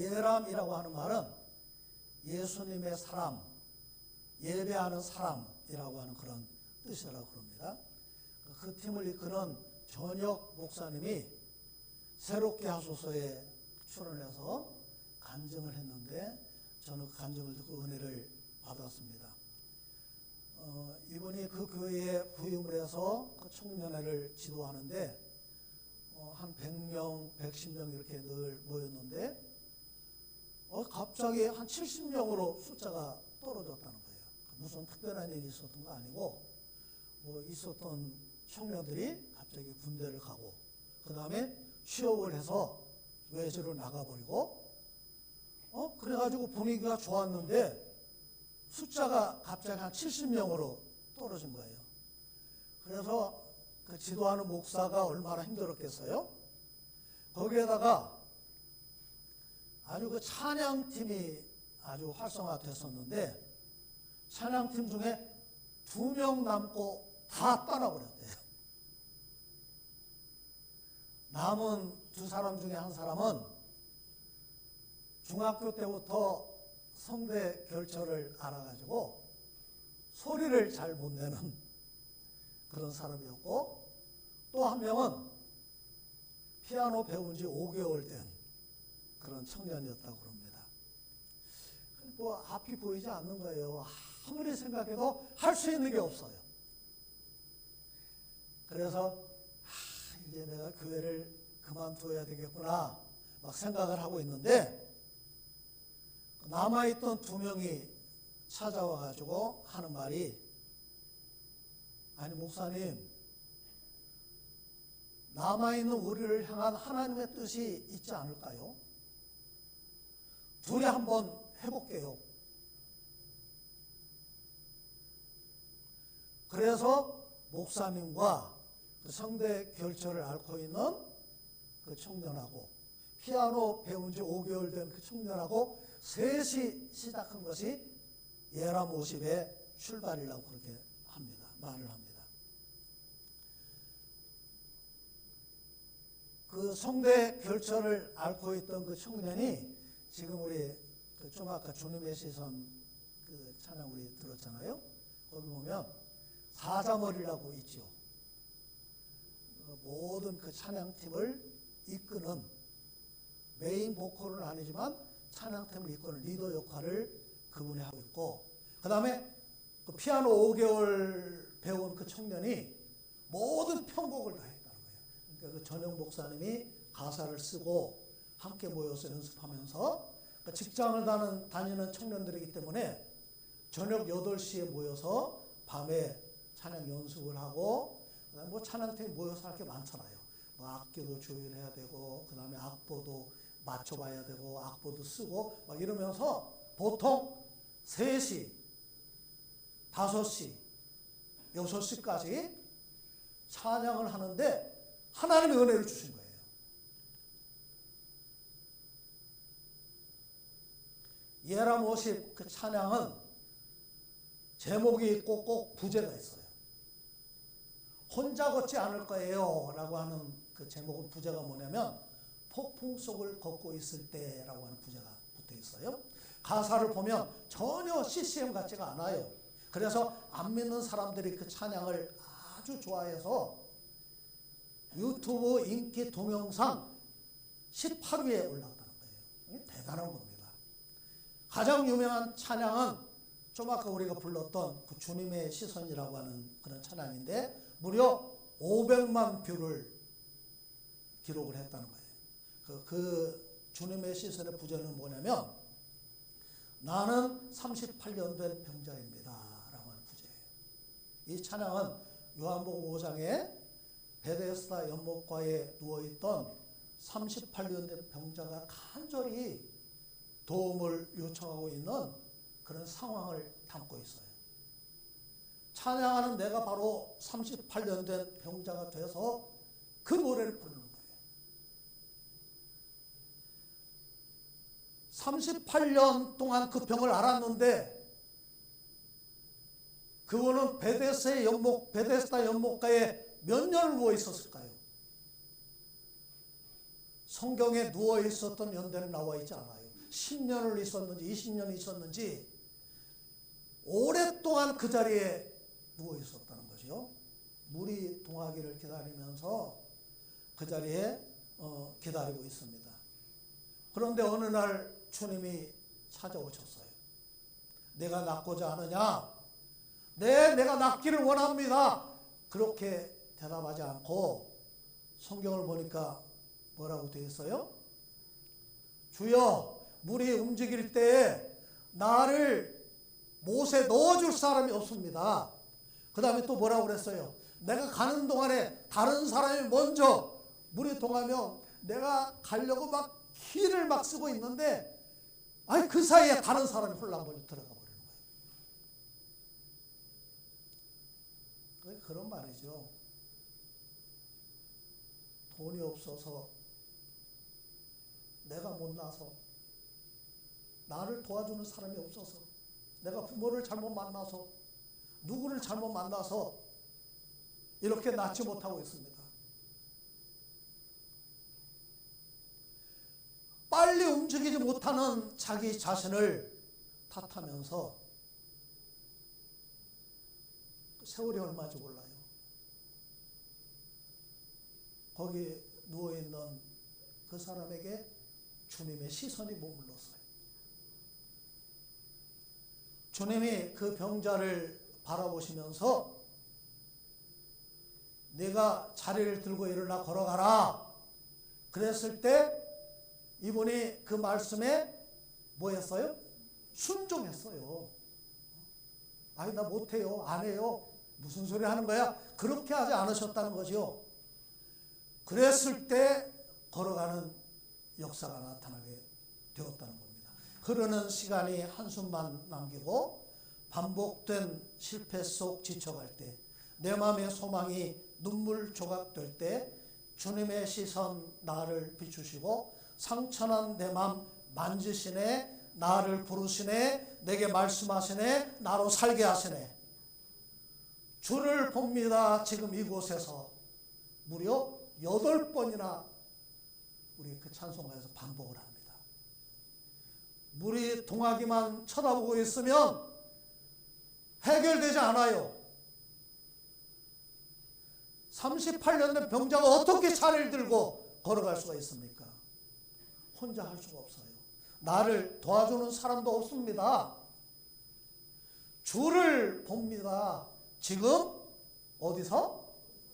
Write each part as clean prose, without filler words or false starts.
예람이라고 하는 말은 예수님의 사람, 예배하는 사람이라고 하는 그런 뜻이라고 그럽니다. 그 팀을 이끄는 전혁 목사님이 새롭게 하소서에 출연해서 간증을 했는데 저는 그 간증을 듣고 은혜를 받았습니다. 이분이 그 교회에 부임을 해서 그 청년회를 지도하는데 한 100명, 110명 이렇게 늘 모였는데 갑자기 한 70명으로 숫자가 떨어졌다는 거예요. 무슨 특별한 일이 있었던 거 아니고 있었던 청년들이 갑자기 군대를 가고 그 다음에 취업을 해서 외지로 나가버리고 그래가지고 분위기가 좋았는데 숫자가 갑자기 한 70명으로 떨어진 거예요. 그래서 그 지도하는 목사가 얼마나 힘들었겠어요? 거기에다가 아주 그 찬양팀이 아주 활성화됐었는데 찬양팀 중에 2명 남고 다 떠나버렸대요. 남은 2사람 중에 한 사람은 중학교 때부터 성대 결절을 알아가지고 소리를 잘 못 내는 그런 사람이었고 또 한 명은 피아노 배운 지 5개월 된 그런 청년이었다고 그럽니다. 앞이 보이지 않는 거예요. 아무리 생각해도 할 수 있는 게 없어요. 그래서 이제 내가 교회를 그만둬야 되겠구나 막 생각을 하고 있는데 남아있던 2명이 찾아와가지고 하는 말이 아니 목사님 남아있는 우리를 향한 하나님의 뜻이 있지 않을까요? 둘이 한번 해볼게요. 그래서 목사님과 그 성대 결절을 앓고 있는 그 청년하고 피아노 배운 지 5개월 된 그 청년하고 셋이 시작한 것이 예람 50의 출발이라고 그렇게 합니다. 말을 합니다. 그 성대 결절을 앓고 있던 그 청년이 지금 우리 좀 아까 주님의 시선 그 찬양 우리 들었잖아요. 거기 보면 사자머리라고 있죠. 모든 그 찬양팀을 이끄는 메인 보컬은 아니지만 찬양팀을 이끄는 리더 역할을 그분이 하고 있고 그 다음에 그 피아노 5개월 배운 그 청년이 모든 편곡을 다 했다는 거예요. 그러니까 그 전영 목사님이 가사를 쓰고 함께 모여서 연습하면서 그러니까 직장을 다니는 청년들이기 때문에 저녁 8시에 모여서 밤에 찬양 연습을 하고 그다음에 찬양팀이 모여서 할 게 많잖아요. 악기도 조율해야 되고 그 다음에 악보도 맞춰봐야 되고 악보도 쓰고 막 이러면서 보통 3시, 5시, 6시까지 찬양을 하는데 하나님의 은혜를 주신 거예요. 예람 50 그 찬양은 제목이 있고 꼭 부제가 있어요. 혼자 걷지 않을 거예요 라고 하는 그 제목은 부제가 뭐냐면 폭풍 속을 걷고 있을 때라고 하는 부제가 붙어 있어요. 가사를 보면 전혀 CCM 같지가 않아요. 그래서 안 믿는 사람들이 그 찬양을 아주 좋아해서 유튜브 인기 동영상 18위에 올라왔다는 거예요. 대단한 겁니다. 가장 유명한 찬양은 좀 아까 우리가 불렀던 그 주님의 시선이라고 하는 그런 찬양인데 무려 500만 뷰를 기록을 했다는 거예요. 그 주님의 시선의 부제는 뭐냐면 나는 38년 된 병자입니다 라고 하는 부제예요. 이 찬양은 요한복음 5장에 베데스다 연못가에 누워있던 38년 된 병자가 간절히 도움을 요청하고 있는 그런 상황을 담고 있어요. 찬양하는 내가 바로 38년 된 병자가 돼서 그 노래를 부르는 거예요. 38년 동안 그 병을 앓았는데 그거는 베데스다 연못가에 몇 년을 누워 있었을까요? 성경에 누워 있었던 연대는 나와 있지 않아요. 10년을 있었는지 20년이 있었는지 오랫동안 그 자리에 누워 있었다는 거죠. 물이 동하기를 기다리면서 그 자리에 기다리고 있습니다. 그런데 어느 날 주님이 찾아오셨어요. 내가 낫고자 하느냐? 네, 내가 낫기를 원합니다. 그렇게 대답하지 않고 성경을 보니까 뭐라고 되어 있어요? 주여, 물이 움직일 때에 나를 못에 넣어줄 사람이 없습니다. 그 다음에 또 뭐라고 그랬어요? 내가 가는 동안에 다른 사람이 먼저 물이 동하면 내가 가려고 막 길을 막 쓰고 있는데 아니 그 사이에 다른 사람이 홀랑거리 들어가 버리는 거예요. 그런 말이죠. 돈이 없어서 내가 못나서 나를 도와주는 사람이 없어서 내가 부모를 잘못 만나서 누구를 잘못 만나서 이렇게 낫지 못하고 있습니다. 빨리 움직이지 못하는 자기 자신을 탓하면서 세월이 얼마인지 몰라요. 거기 누워있는 그 사람에게 주님의 시선이 머물렀어요. 주님이 그 병자를 바라보시면서 네가 자리를 들고 일어나 걸어가라. 그랬을 때 이분이 그 말씀에 뭐 했어요? 순종했어요. 아니 나 못해요. 안 해요. 무슨 소리 하는 거야? 그렇게 하지 않으셨다는 거죠. 그랬을 때 걸어가는 역사가 나타나게 되었다는 겁니다. 흐르는 시간이 한숨만 남기고 반복된 실패 속 지쳐갈 때, 내 마음의 소망이 눈물 조각 될 때 주님의 시선 나를 비추시고 상처난 내 마음 만지시네, 나를 부르시네, 내게 말씀하시네, 나로 살게 하시네. 주를 봅니다. 지금 이곳에서 무려 8번이나 우리 그 찬송가에서 반복을 합니다. 물이 동하기만 쳐다보고 있으면 해결되지 않아요. 38년 된 병자가 어떻게 차를 들고 걸어갈 수가 있습니까? 혼자 할 수가 없어요. 나를 도와주는 사람도 없습니다. 주를 봅니다. 지금 어디서?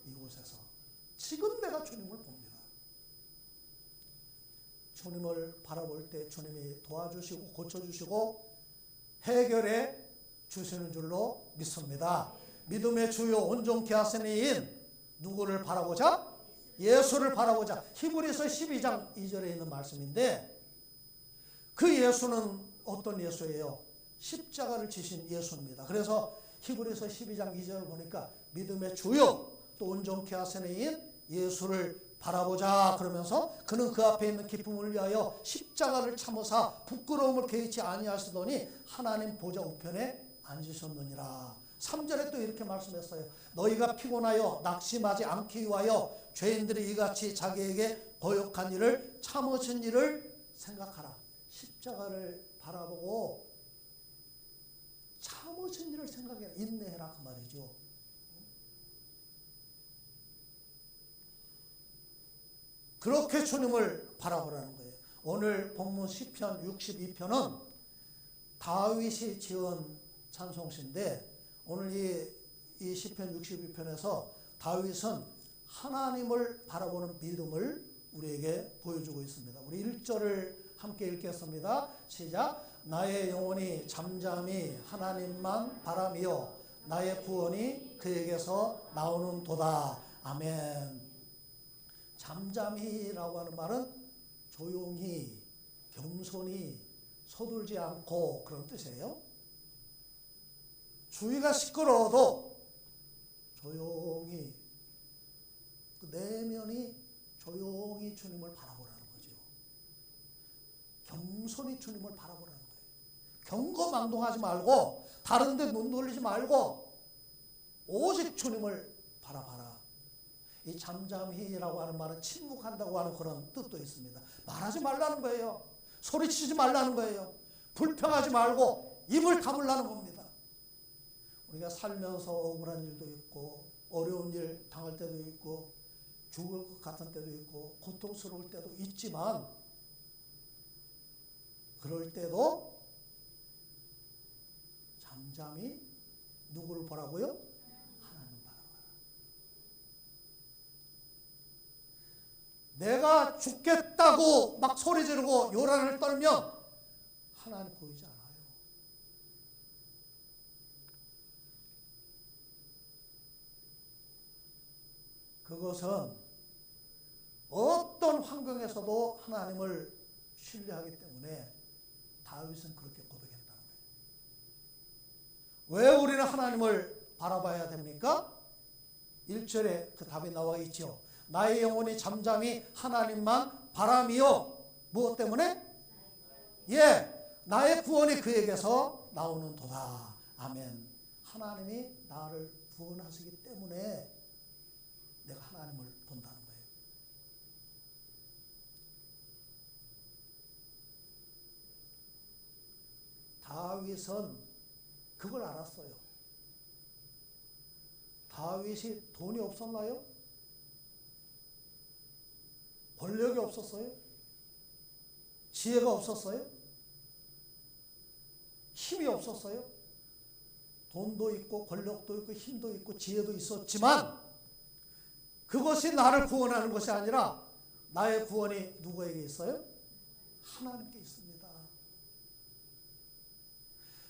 이곳에서. 지금 내가 주님을 봅니다. 주님을 바라볼 때 주님이 도와주시고 고쳐주시고 해결해 주시는 줄로 믿습니다. 믿음의 주요 온전케 하시는 이인 누구를 바라보자? 예수를 바라보자. 히브리서 12장 2절에 있는 말씀인데 그 예수는 어떤 예수예요? 십자가를 지신 예수입니다. 그래서 히브리서 12장 2절을 보니까 믿음의 주요 또 온전케 하시는 이인 예수를 바라보자 그러면서 그는 그 앞에 있는 기쁨을 위하여 십자가를 참으사 부끄러움을 개의치 아니하시더니 하나님 보좌 우편에 앉으셨느니라. 3절에 또 이렇게 말씀했어요. 너희가 피곤하여 낙심하지 않기 위하여 죄인들이 이같이 자기에게 거역한 일을 참으신 일을 생각하라. 십자가를 바라보고 참으신 일을 생각해라. 인내해라 그 말이죠. 그렇게 주님을 바라보라는 거예요. 오늘 본문 시편 62편은 다윗이 지은 찬송시인데 오늘 이 시편 62편에서 다윗은 하나님을 바라보는 믿음을 우리에게 보여주고 있습니다. 우리 1절을 함께 읽겠습니다. 시작. 나의 영혼이 잠잠히 하나님만 바라며 나의 구원이 그에게서 나오는 도다. 아멘. 잠잠히라고 하는 말은 조용히, 겸손히, 서둘지 않고 그런 뜻이에요. 주위가 시끄러워도 조용히, 그 내면이 조용히 주님을 바라보라는 거죠. 겸손히 주님을 바라보라는 거예요. 경거망동하지 말고 다른 데 눈 돌리지 말고 오직 주님을 바라봐라. 이 잠잠히라고 하는 말은 침묵한다고 하는 그런 뜻도 있습니다. 말하지 말라는 거예요. 소리치지 말라는 거예요. 불평하지 말고 입을 다물라는 겁니다. 우리가 살면서 억울한 일도 있고 어려운 일 당할 때도 있고 죽을 것 같은 때도 있고 고통스러울 때도 있지만 그럴 때도 잠잠히 누구를 보라고요? 하나님 바라봐라. 내가 죽겠다고 막 소리 지르고 요란을 떨면 하나님 보이지 않아요. 그것은 어떤 환경에서도 하나님을 신뢰하기 때문에 다윗은 그렇게 고백했다는 거예요. 왜 우리는 하나님을 바라봐야 됩니까? 1절에 그 답이 나와 있죠. 나의 영혼이 잠잠히 하나님만 바라미요. 무엇 때문에? 나의 구원이 그에게서 나오는 도다. 아멘. 하나님이 나를 구원하시기 때문에 내가 하나님을 본다는 거예요. 다윗은 그걸 알았어요. 다윗이 돈이 없었나요? 권력이 없었어요? 지혜가 없었어요? 힘이 없었어요? 돈도 있고 권력도 있고 힘도 있고 지혜도 있었지만 그것이 나를 구원하는 것이 아니라 나의 구원이 누구에게 있어요? 하나님께 있습니다.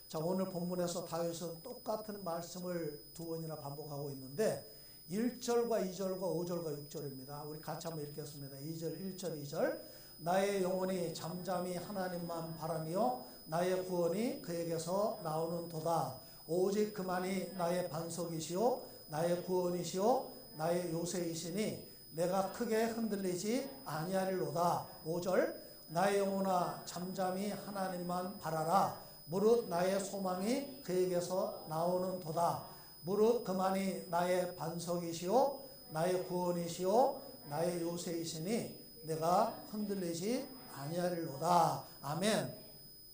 자, 오늘 본문에서 다윗은 똑같은 말씀을 두 번이나 반복하고 있는데 1절과 2절과 5절과 6절입니다. 우리 같이 한번 읽겠습니다. 2절, 1절, 2절. 나의 영혼이 잠잠히 하나님만 바라며 나의 구원이 그에게서 나오는 도다. 오직 그만이 나의 반석이시오 나의 구원이시오 나의 요새이시니 내가 크게 흔들리지 아니하리로다. 5절. 나의 영혼아 잠잠히 하나님만 바라라. 무릇 나의 소망이 그에게서 나오는 도다. 무릇 그만이 나의 반석이시오 나의 구원이시오 나의 요새이시니 내가 흔들리지 아니하리로다. 아멘.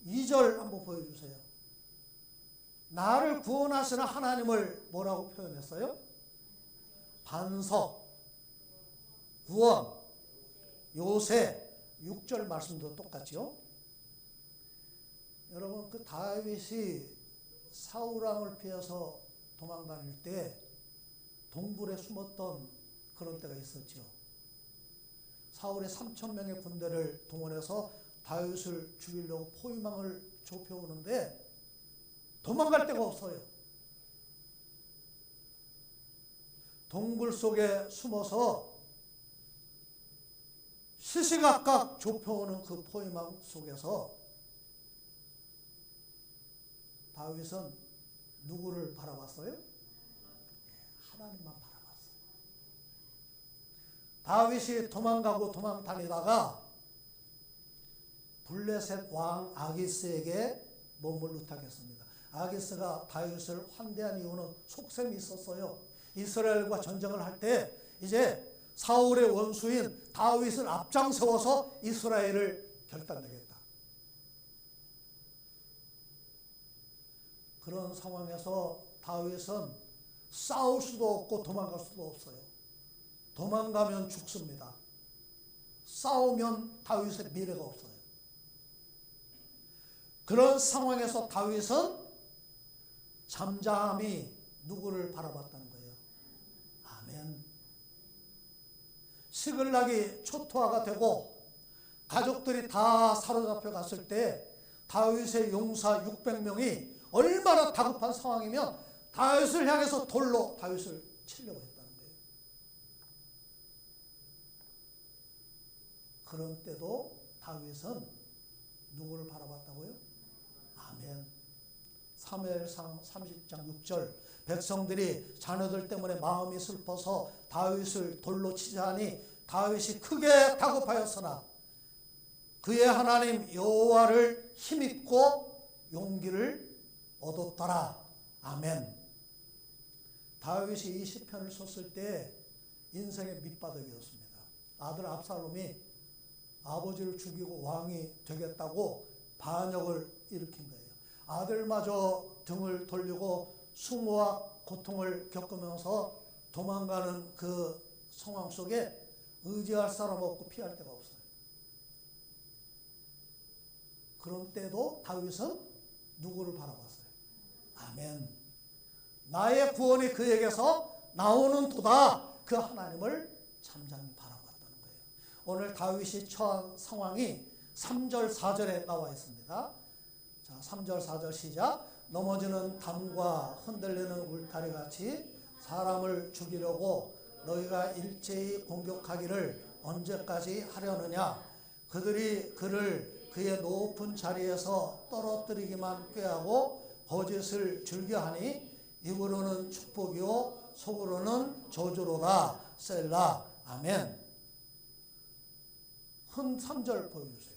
2절 한번 보여주세요. 나를 구원하시는 하나님을 뭐라고 표현했어요? 반석, 구원, 요새. 6절 말씀도 똑같죠. 여러분, 그 다윗이 사울왕을 피해서 도망다닐 때 동굴에 숨었던 그런 때가 있었죠. 사울의 3,000명의 군대를 동원해서 다윗을 죽이려고 포위망을 좁혀오는데 도망갈 데가 없어요. 동굴 속에 숨어서 시시각각 좁혀오는 그 포위망 속에서 다윗은 누구를 바라봤어요? 하나님만 바라봤어요. 다윗이 도망가고 도망다니다가 블레셋 왕 아기스에게 몸을 의탁했습니다. 아기스가 다윗을 환대한 이유는 속셈이 있었어요. 이스라엘과 전쟁을 할 때 이제 사울의 원수인 다윗을 앞장세워서 이스라엘을 결단내겠다. 그런 상황에서 다윗은 싸울 수도 없고 도망갈 수도 없어요. 도망가면 죽습니다. 싸우면 다윗의 미래가 없어요. 그런 상황에서 다윗은 잠잠히 누구를 바라봤다는 거예요? 아멘. 시글락이 초토화가 되고 가족들이 다 사로잡혀 갔을 때 다윗의 용사 600명이 얼마나 다급한 상황이면 다윗을 향해서 돌로 다윗을 치려고 했다는 거예요. 그런 때도 다윗은 누구를 바라봤다고요? 아멘. 사무엘상 30장 6절. 백성들이 자녀들 때문에 마음이 슬퍼서 다윗을 돌로 치자 하니 다윗이 크게 다급하였으나 그의 하나님 여호와를 힘입고 용기를 얻었더라. 아멘. 다윗이 이 시편을 썼을 때 인생의 밑바닥이었습니다. 아들 압살롬이 아버지를 죽이고 왕이 되겠다고 반역을 일으킨 거예요. 아들마저 등을 돌리고 수모와 고통을 겪으면서 도망가는 그 상황 속에 의지할 사람 없고 피할 데가 없어요. 그런 때도 다윗은 누구를 바라봤어요? 아멘. 나의 구원이 그에게서 나오는 도다. 그 하나님을 잠잠히 바라봤다는 거예요. 오늘 다윗이 처한 상황이 3절 4절에 나와 있습니다. 자, 3절 4절 시작. 넘어지는 담과 흔들리는 울타리 같이 사람을 죽이려고 너희가 일제히 공격하기를 언제까지 하려느냐. 그들이 그를 그의 높은 자리에서 떨어뜨리기만 꾀하고 거짓을 즐겨하니 입으로는 축복이요 속으로는 저주로다. 셀라. 아멘. 3절 보여주세요.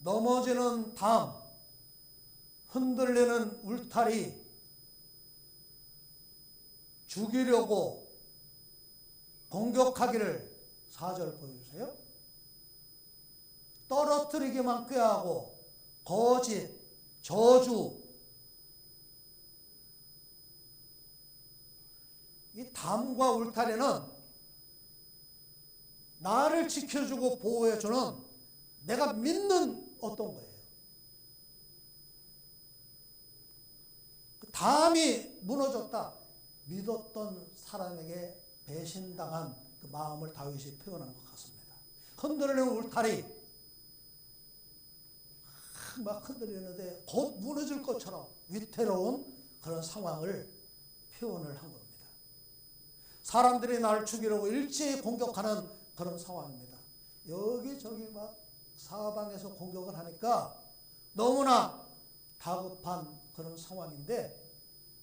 넘어지는 담, 흔들리는 울타리, 죽이려고 공격하기를 4절 보여주세요. 떨어뜨리기만 꾀하고 거짓, 저주. 이 담과 울타리는 나를 지켜주고 보호해주는 내가 믿는 어떤 거예요. 그 담이 무너졌다. 믿었던 사람에게 배신당한 그 마음을 다윗이 표현한 것 같습니다. 흔들리는 울타리 막 흔들리는데 곧 무너질 것처럼 위태로운 그런 상황을 표현을 한 겁니다. 사람들이 나를 죽이려고 일제히 공격하는 그런 상황입니다. 여기저기 막 사방에서 공격을 하니까 너무나 다급한 그런 상황인데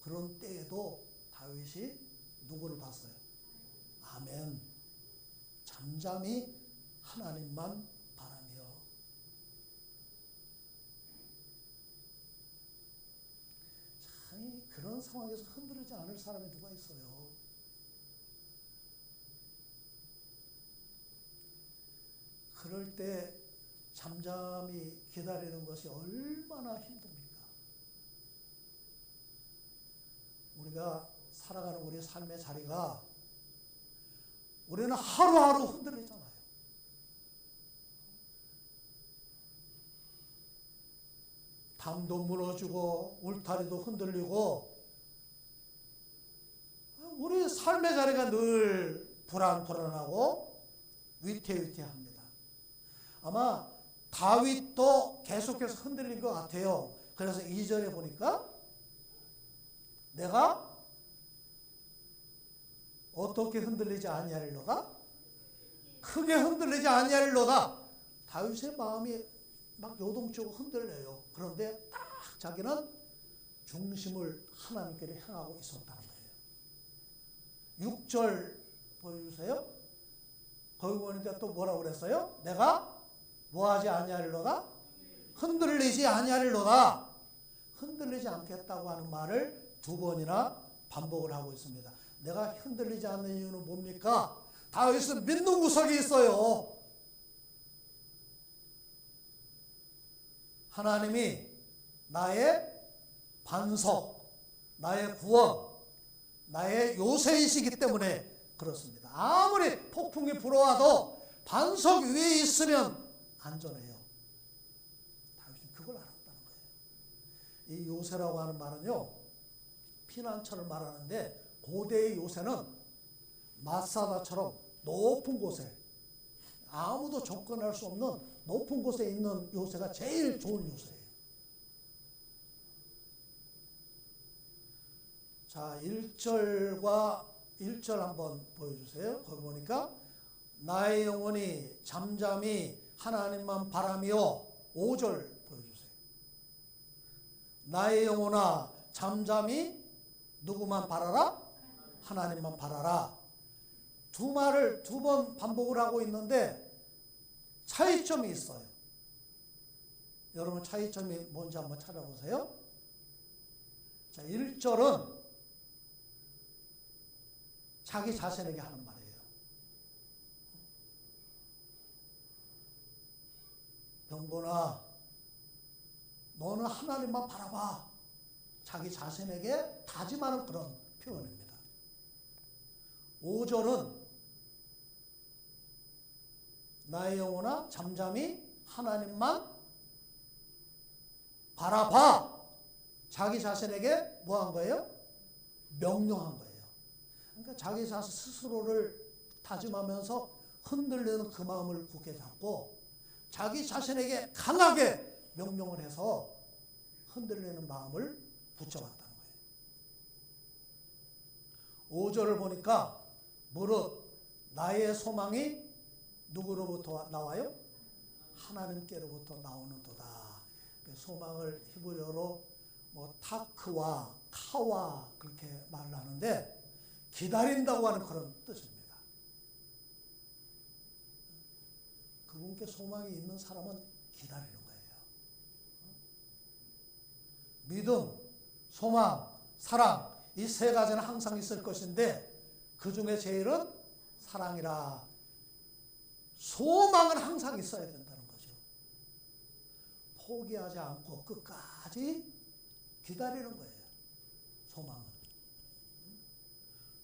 그런 때에도 다윗이 누구를 봤어요? 아멘. 잠잠히 하나님만 바라며. 참 그런 상황에서 흔들리지 않을 사람이 누가 있어요? 그럴 때 잠잠히 기다리는 것이 얼마나 힘듭니까? 우리가 살아가는 우리 삶의 자리가 우리는 하루하루 흔들리잖아요. 담도 무너지고 울타리도 흔들리고 우리 삶의 자리가 늘 불안불안하고 위태위태합니다. 아마 다윗도 계속해서 흔들린 것 같아요. 그래서 2절에 보니까 내가 어떻게 흔들리지 아니하리로다? 크게 흔들리지 아니하리로다. 다윗의 마음이 막 요동치고 흔들려요. 그런데 딱 자기는 중심을 하나님께로 향하고 있었다는 거예요. 6절 보여주세요. 거기 보니까 또 뭐라고 그랬어요? 내가 뭐하지 아니하리로다? 흔들리지 아니하리로다. 흔들리지 않겠다고 하는 말을 2번이나 반복을 하고 있습니다. 내가 흔들리지 않는 이유는 뭡니까? 다윗은 믿는 구석이 있어요. 하나님이 나의 반석, 나의 구원, 나의 요새이시기 때문에 그렇습니다. 아무리 폭풍이 불어와도 반석 위에 있으면 안전해요. 다윗은 그걸 알았다는 거예요. 이 요새라고 하는 말은요, 피난처를 말하는데 고대의 요새는 마사다처럼 높은 곳에 아무도 접근할 수 없는 높은 곳에 있는 요새가 제일 좋은 요새예요. 자, 1절과 1절 한번 보여주세요. 거기 보니까 나의 영혼이 잠잠히 하나님만 바라며. 5절 보여주세요. 나의 영혼아 잠잠히 누구만 바라라? 하나님만 바라라. 두 말을 2번 반복을 하고 있는데 차이점이 있어요. 여러분 차이점이 뭔지 한번 찾아보세요. 자, 1절은 자기 자신에게 하는 말이에요. 경건아, 너는 하나님만 바라봐. 자기 자신에게 다짐하는 그런 표현입니다. 5절은 나의 영혼아 잠잠히 하나님만 바라봐. 자기 자신에게 뭐 한 거예요? 명령한 거예요. 그러니까 자기 자신 스스로를 다짐하면서 흔들리는 그 마음을 굳게 잡고 자기 자신에게 강하게 명령을 해서 흔들리는 마음을 붙잡았다는 거예요. 5절을 보니까 무릇 나의 소망이 누구로부터 나와요? 하나님께로부터 나오는도다. 소망을 히브리어로 타크와 카와 그렇게 말을 하는데 기다린다고 하는 그런 뜻입니다. 그분께 소망이 있는 사람은 기다리는 거예요. 믿음, 소망, 사랑 이 세 가지는 항상 있을 것인데 그 중에 제일은 사랑이라. 소망은 항상 있어야 된다는 거죠. 포기하지 않고 끝까지 기다리는 거예요. 소망은.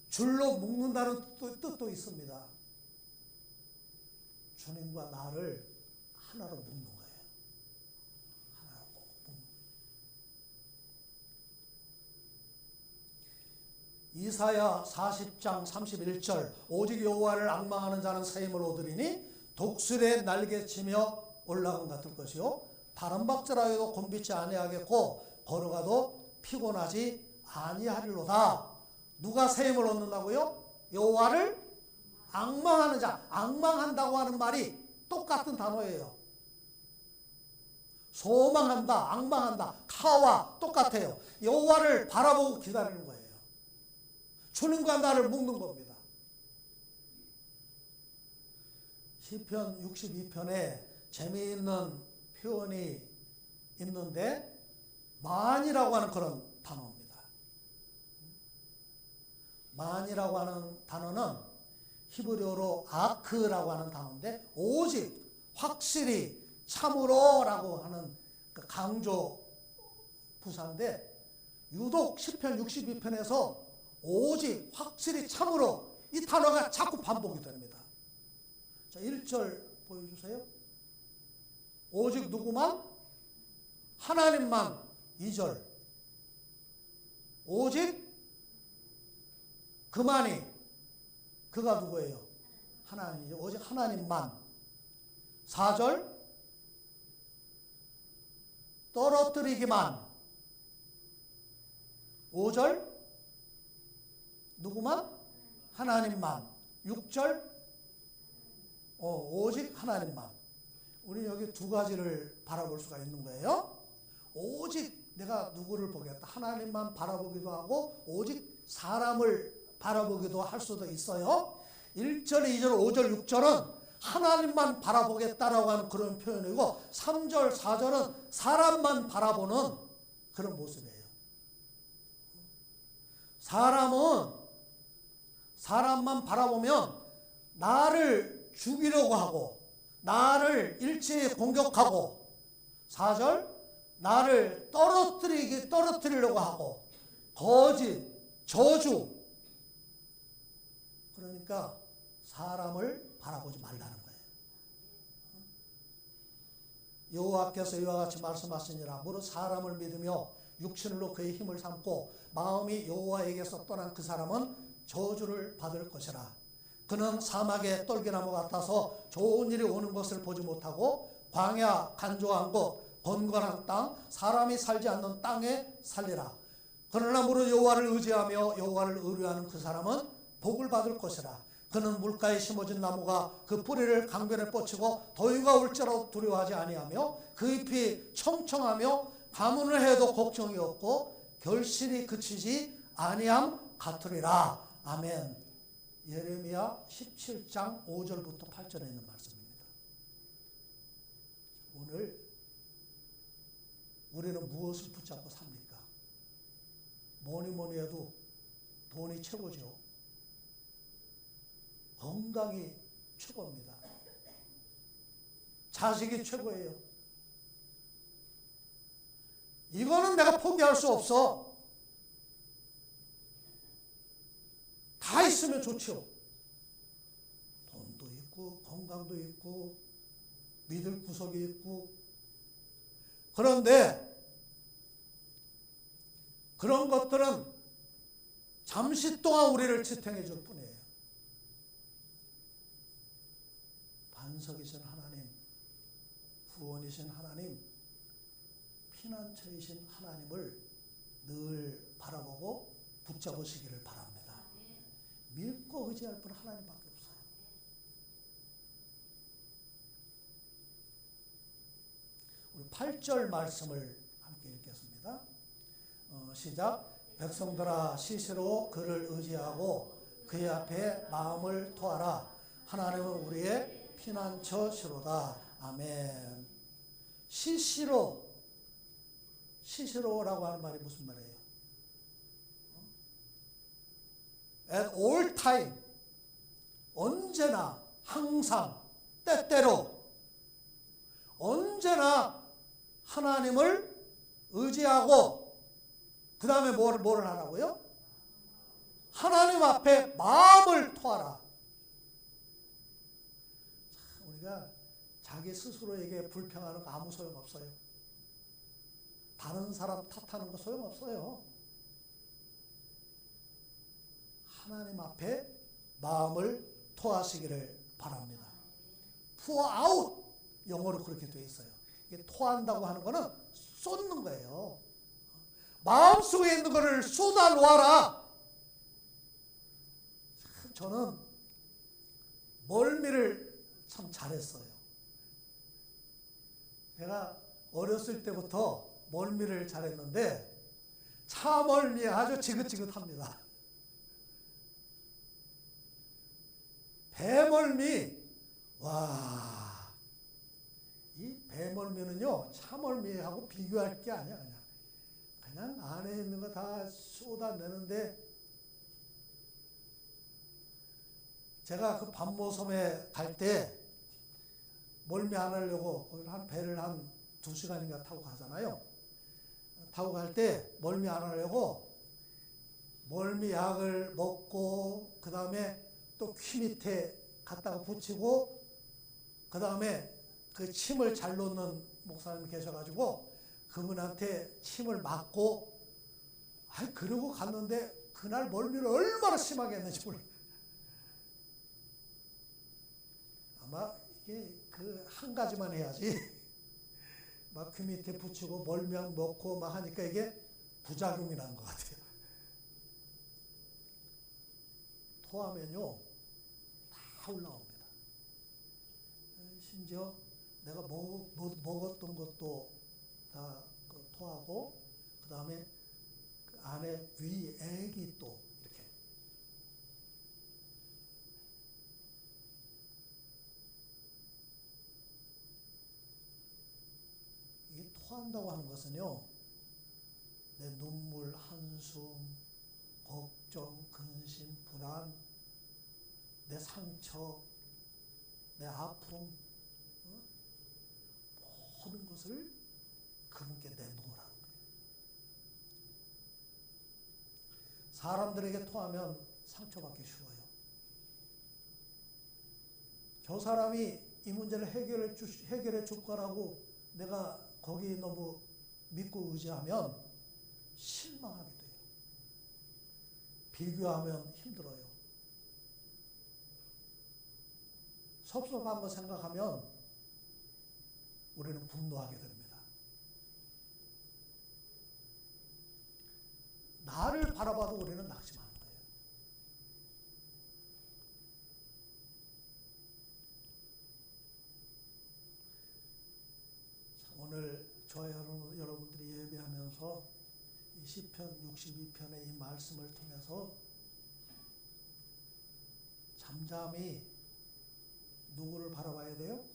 줄로 묶는다는 뜻도 있습니다. 주님과 나를 하나로 묶는 거예요. 하나로 꼭 묶는 거예요. 이사야 40장 31절 오직 여호와를 앙망하는 자는 새 힘을 얻으리니 독수리의 날개치며 올라간 같을 것이요 다른 박질하여도 곤비치 아니하겠고 걸어가도 피곤하지 아니하리로다. 누가 새 힘을 얻는다고요? 여호와를 앙망하는 자. 앙망한다고 하는 말이 똑같은 단어예요. 소망한다, 앙망한다, 카와 똑같아요. 여호와를 바라보고 기다리는 거예요. 주님과 나를 묶는 겁니다. 시편 62편에 재미있는 표현이 있는데 만이라고 하는 그런 단어입니다. 만이라고 하는 단어는 히브리어로 아크라고 하는 단어인데 오직, 확실히, 참으로라고 하는 강조 부사인데 유독 시편 62편에서 오직, 확실히, 참으로 이 단어가 자꾸 반복이 됩니다. 자, 1절 보여주세요. 오직 누구만? 하나님만. 2절 오직 그만이. 그가 누구예요? 하나님이죠. 오직 하나님만. 4절 떨어뜨리기만. 5절 누구만? 하나님만. 6절 오직 하나님만. 우리 여기 두 가지를 바라볼 수가 있는 거예요. 오직 내가 누구를 보겠다. 하나님만 바라보기도 하고 오직 사람을 바라보기도 할 수도 있어요. 1절, 2절, 5절, 6절은 하나님만 바라보겠다라고 하는 그런 표현이고 3절, 4절은 사람만 바라보는 그런 모습이에요. 사람만 바라보면 나를 죽이려고 하고 나를 일체에 공격하고 4절 나를 떨어뜨리려고 하고 거짓, 저주. 그러니까 사람을 바라보지 말라는 거예요. 여호와께서 이와 같이 말씀하시니라. 무릇 사람을 믿으며 육신으로 그의 힘을 삼고 마음이 여호와에게서 떠난 그 사람은 저주를 받을 것이라. 그는 사막의 떨기나무 같아서 좋은 일이 오는 것을 보지 못하고 광야, 간조한 곳, 번거한 땅, 사람이 살지 않는 땅에 살리라. 그러나 무릇 여호와를 의지하며 여호와를 의뢰하는 그 사람은 복을 받을 것이라. 그는 물가에 심어진 나무가 그 뿌리를 강변에 뻗치고 더위가 올지라도 두려워하지 아니하며 그 잎이 청청하며 가뭄을 해도 걱정이 없고 결실이 그치지 아니함 같으리라. 아멘. 예레미야 17장 5절부터 8절에 있는 말씀입니다. 오늘 우리는 무엇을 붙잡고 삽니까? 뭐니 해도 돈이 최고죠. 건강이 최고입니다. 자식이 최고예요. 정비할 수 없어. 다 있으면 좋죠. 돈도 있고 건강도 있고 믿을 구석이 있고. 그런데 그런 것들은 잠시 동안 우리를 지탱해 줄 뿐이에요. 반석이신 하나님, 구원이신 하나님, 피난처이신 하나님을 늘 바라보고 붙잡으시기를 바랍니다. 믿고 의지할 분 하나님밖에 없어요. 우리 8절 말씀을 함께 읽겠습니다. 시작. 백성들아 시시로 그를 의지하고 그의 앞에 마음을 토하라. 하나님은 우리의 피난처시로다. 아멘. 시시로라고 하는 말이 무슨 말이에요? At all time, 언제나, 항상, 때때로, 언제나 하나님을 의지하고 그 다음에 뭐를 하라고요? 하나님 앞에 마음을 토하라. 우리가 자기 스스로에게 불평하는 거 아무 소용없어요. 다른 사람 탓하는 거 소용없어요. 하나님 앞에 마음을 토하시기를 바랍니다. pour out, 영어로 그렇게 되어 있어요. 이게 토한다고 하는 거는 쏟는 거예요. 마음속에 있는 거를 쏟아 놓아라. 저는 멀미를 참 잘했어요. 제가 어렸을 때부터 멀미를 잘했는데 차멀미 아주 지긋지긋합니다. 배멀미, 와, 이 배멀미는요 차멀미하고 비교할 게 아니야. 그냥 안에 있는 거 다 쏟아내는데, 제가 그 반모섬에 갈 때 멀미 안 하려고 한 배를 한 2시간인가 타고 가잖아요. 타고 갈 때 멀미 안 하려고 멀미 약을 먹고 그 다음에 또 귀 밑에 갖다가 붙이고 그 다음에 그 침을 잘 놓는 목사님이 계셔가지고 그분한테 침을 맞고, 그러고 갔는데 그날 멀미를 얼마나 심하게 했는지 몰라요. 아마 이게 그 한 가지만 해야지 막 귀 밑에 붙이고 멀미약 먹고 막 하니까 이게 부작용이 난 것 같아요. 토하면요 다 올라옵니다. 심지어 내가 먹었던 것도 다 토하고, 그 다음에 그 안에 위액이 또 이렇게. 이게 토한다고 하는 것은요, 내 눈물, 한숨, 걱정, 근심, 불안, 내 상처, 내 아픔, 모든 것을 그분께 내놓으라는 거예요. 사람들에게 토하면 상처받기 쉬워요. 저 사람이 이 문제를 해결해 줄 거라고 내가 거기 너무 믿고 의지하면 실망하게 돼요. 비교하면 힘들어요. 섭섭한 거 생각하면 우리는 분노하게 됩니다. 나를 바라봐도 우리는 낙심하는 거예요. 오늘 저와 여러분들이 예배하면서 이 시편 62편의 이 말씀을 통해서 잠잠히 누구를 바라봐야 돼요?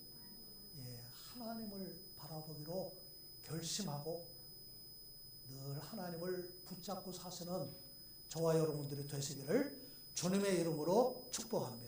하나님을 바라보기로 결심하고 늘 하나님을 붙잡고 사시는 저와 여러분들이 되시기를 주님의 이름으로 축복합니다.